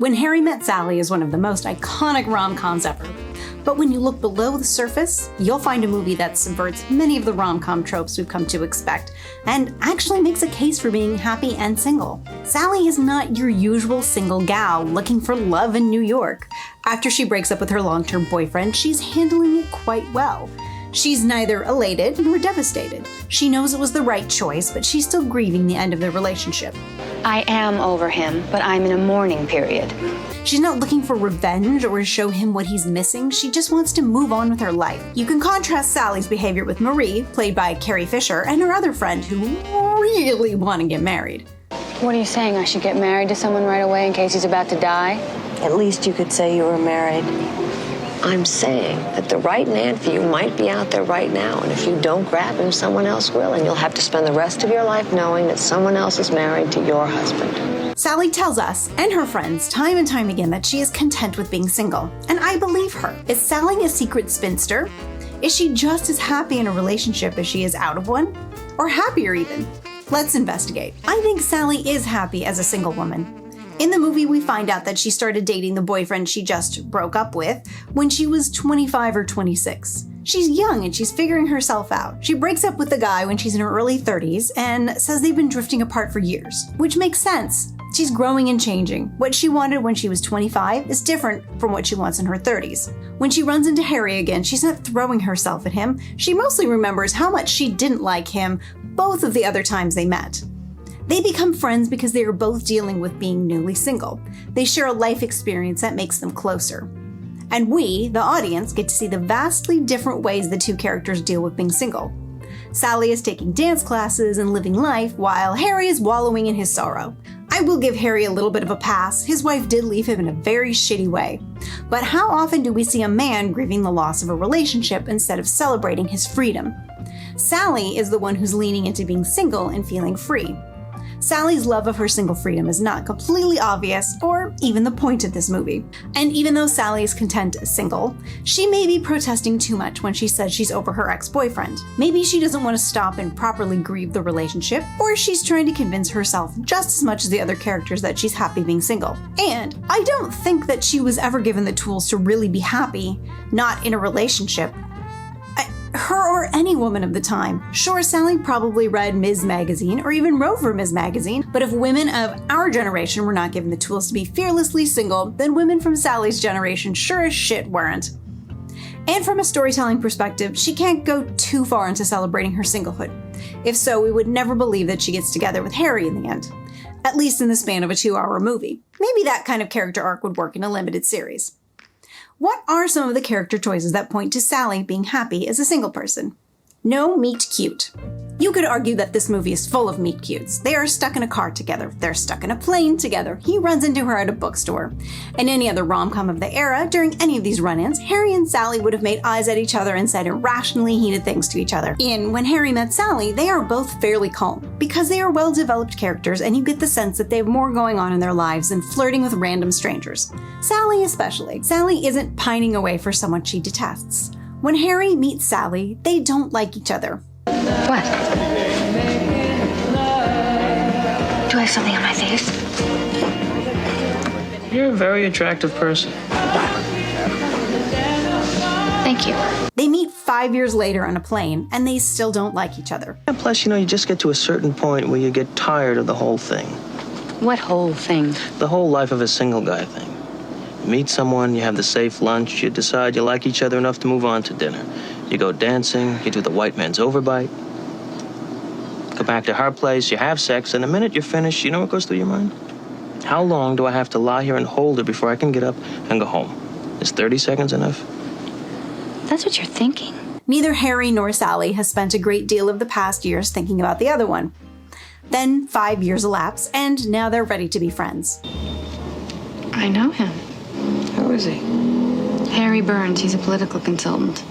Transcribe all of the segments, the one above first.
When Harry Met Sally is one of the most iconic rom-coms ever. But when you look below the surface, you'll find a movie that subverts many of the rom-com tropes we've come to expect, and actually makes a case for being happy and single. Sally is not your usual single gal looking for love in New York. After she breaks up with her long-term boyfriend, she's handling it quite well. She's neither elated nor devastated. She knows it was the right choice, but she's still grieving the end of their relationship. I am over him, but I'm in a mourning period. She's not looking for revenge or to show him what he's missing. She just wants to move on with her life. You can contrast Sally's behavior with Marie, played by Carrie Fisher, and her other friend who really want to get married. What are you saying? I should get married to someone right away in case he's about to die? At least you could say you were married. I'm saying that the right man for you might be out there right now, and if you don't grab him, someone else will, and you'll have to spend the rest of your life knowing that someone else is married to your husband. Sally tells us, and her friends, time and time again that she is content with being single, and I believe her. Is Sally a secret spinster? Is she just as happy in a relationship as she is out of one? Or happier even? Let's investigate. I think Sally is happy as a single woman. In the movie, we find out that she started dating the boyfriend she just broke up with when she was 25 or 26. She's young and she's figuring herself out. She breaks up with the guy when she's in her early 30s and says they've been drifting apart for years, which makes sense. She's growing and changing. What she wanted when she was 25 is different from what she wants in her 30s. When she runs into Harry again, she's not throwing herself at him. She mostly remembers how much she didn't like him both of the other times they met. They become friends because they are both dealing with being newly single. They share a life experience that makes them closer. And we, the audience, get to see the vastly different ways the two characters deal with being single. Sally is taking dance classes and living life, while Harry is wallowing in his sorrow. I will give Harry a little bit of a pass. His wife did leave him in a very shitty way. But how often do we see a man grieving the loss of a relationship instead of celebrating his freedom? Sally is the one who's leaning into being single and feeling free. Sally's love of her single freedom is not completely obvious or even the point of this movie. And even though Sally is content as single, she may be protesting too much when she says she's over her ex-boyfriend. Maybe she doesn't want to stop and properly grieve the relationship, or she's trying to convince herself just as much as the other characters that she's happy being single. And I don't think that she was ever given the tools to really be happy, not in a relationship. Her or any woman of the time. Sure, Sally probably read Ms. Magazine or even wrote for Ms. Magazine, but if women of our generation were not given the tools to be fearlessly single, then women from Sally's generation sure as shit weren't. And from a storytelling perspective, she can't go too far into celebrating her singlehood. If so, we would never believe that she gets together with Harry in the end. At least in the span of a 2-hour movie. Maybe that kind of character arc would work in a limited series. What are some of the character choices that point to Sally being happy as a single person? No meet cute. You could argue that this movie is full of meet cutes. They are stuck in a car together. They're stuck in a plane together. He runs into her at a bookstore. In any other rom-com of the era, during any of these run-ins, Harry and Sally would have made eyes at each other and said irrationally heated things to each other. In When Harry Met Sally, they are both fairly calm, because they are well-developed characters and you get the sense that they have more going on in their lives than flirting with random strangers. Sally especially. Sally isn't pining away for someone she detests. When Harry meets Sally, they don't like each other. What? Do I have something on my face? You're a very attractive person. Thank you. They meet 5 years later on a plane, and they still don't like each other. And plus, you just get to a certain point where you get tired of the whole thing. What whole thing? The whole life of a single guy thing. You meet someone, you have the safe lunch, you decide you like each other enough to move on to dinner. You go dancing, you do the white man's overbite. Go back to her place, you have sex, and the minute you're finished, you know what goes through your mind? How long do I have to lie here and hold her before I can get up and go home? Is 30 seconds enough? That's what you're thinking. Neither Harry nor Sally has spent a great deal of the past years thinking about the other one. Then 5 years elapse, and now they're ready to be friends. I know him. Who is he? Harry Burns. He's a political consultant.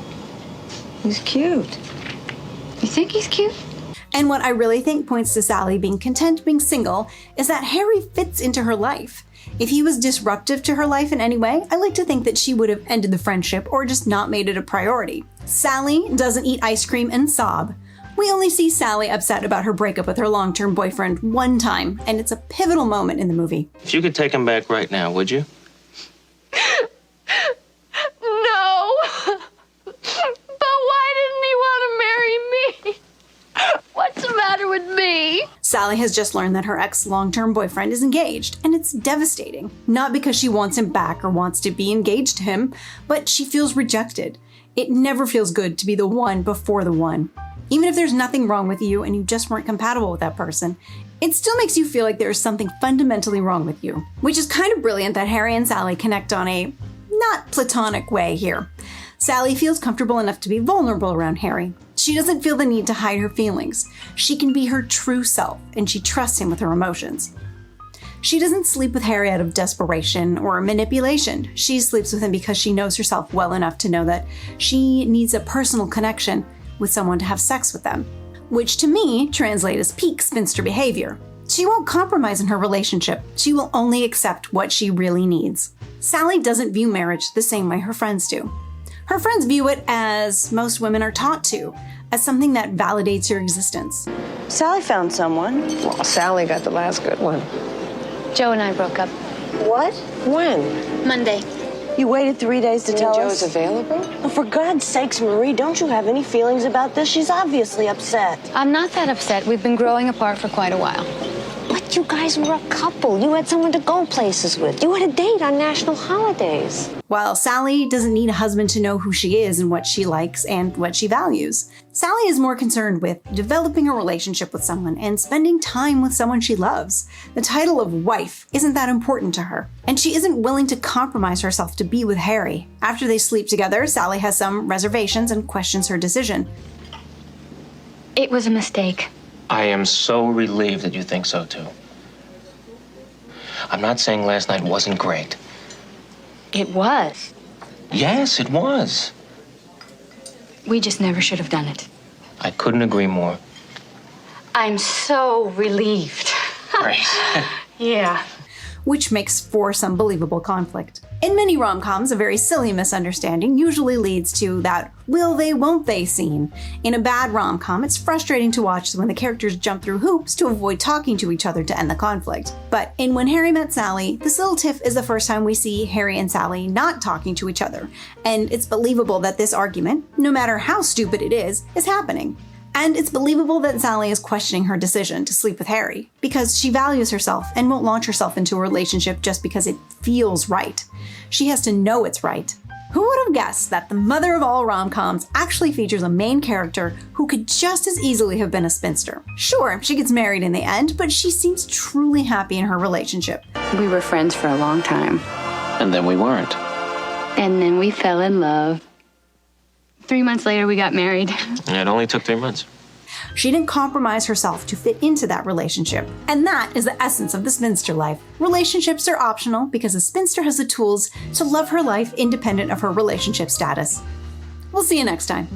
He's cute. You think he's cute? And what I really think points to Sally being content being single is that Harry fits into her life. If he was disruptive to her life in any way, I like to think that she would have ended the friendship or just not made it a priority. Sally doesn't eat ice cream and sob. We only see Sally upset about her breakup with her long-term boyfriend one time, and it's a pivotal moment in the movie. If you could take him back right now, would you? No! But why didn't he want to marry me? What's the matter with me? Sally has just learned that her ex-long-term boyfriend is engaged, and it's devastating. Not because she wants him back or wants to be engaged to him, but she feels rejected. It never feels good to be the one before the one. Even if there's nothing wrong with you and you just weren't compatible with that person, it still makes you feel like there's something fundamentally wrong with you. Which is kind of brilliant that Harry and Sally connect on a not platonic way here. Sally feels comfortable enough to be vulnerable around Harry. She doesn't feel the need to hide her feelings. She can be her true self, and she trusts him with her emotions. She doesn't sleep with Harry out of desperation or manipulation. She sleeps with him because she knows herself well enough to know that she needs a personal connection with someone to have sex with them. Which to me translates as peak spinster behavior. She won't compromise in her relationship. She will only accept what she really needs. Sally doesn't view marriage the same way her friends do. Her friends view it, as most women are taught to, as something that validates your existence. Sally found someone. Well, Sally got the last good one. Joe and I broke up What? When? Monday. You waited 3 days to tell Joe's us? available? Oh, for God's sakes, Marie, don't you have any feelings about this? She's obviously upset. I'm not that upset. We've been growing apart for quite a while. But you guys were a couple. You had someone to go places with. You had a date on national holidays. While Sally doesn't need a husband to know who she is and what she likes and what she values, Sally is more concerned with developing a relationship with someone and spending time with someone she loves. The title of wife isn't that important to her, and she isn't willing to compromise herself to be with Harry. After they sleep together, Sally has some reservations and questions her decision. It was a mistake. I am so relieved that you think so, too. I'm not saying last night wasn't great. It was. Yes, it was. We just never should have done it. I couldn't agree more. I'm so relieved. Great. Yeah. Which makes for some believable conflict. In many rom-coms, a very silly misunderstanding usually leads to that will they, won't they scene. In a bad rom-com, it's frustrating to watch when the characters jump through hoops to avoid talking to each other to end the conflict. But in When Harry Met Sally, this little tiff is the first time we see Harry and Sally not talking to each other. And it's believable that this argument, no matter how stupid it is happening. And it's believable that Sally is questioning her decision to sleep with Harry, because she values herself and won't launch herself into a relationship just because it feels right. She has to know it's right. Who would have guessed that the mother of all rom-coms actually features a main character who could just as easily have been a spinster? Sure, she gets married in the end, but she seems truly happy in her relationship. We were friends for a long time. And then we weren't. And then we fell in love. 3 months later, we got married. It only took 3 months. She didn't compromise herself to fit into that relationship. And that is the essence of the spinster life. Relationships are optional because a spinster has the tools to love her life independent of her relationship status. We'll see you next time.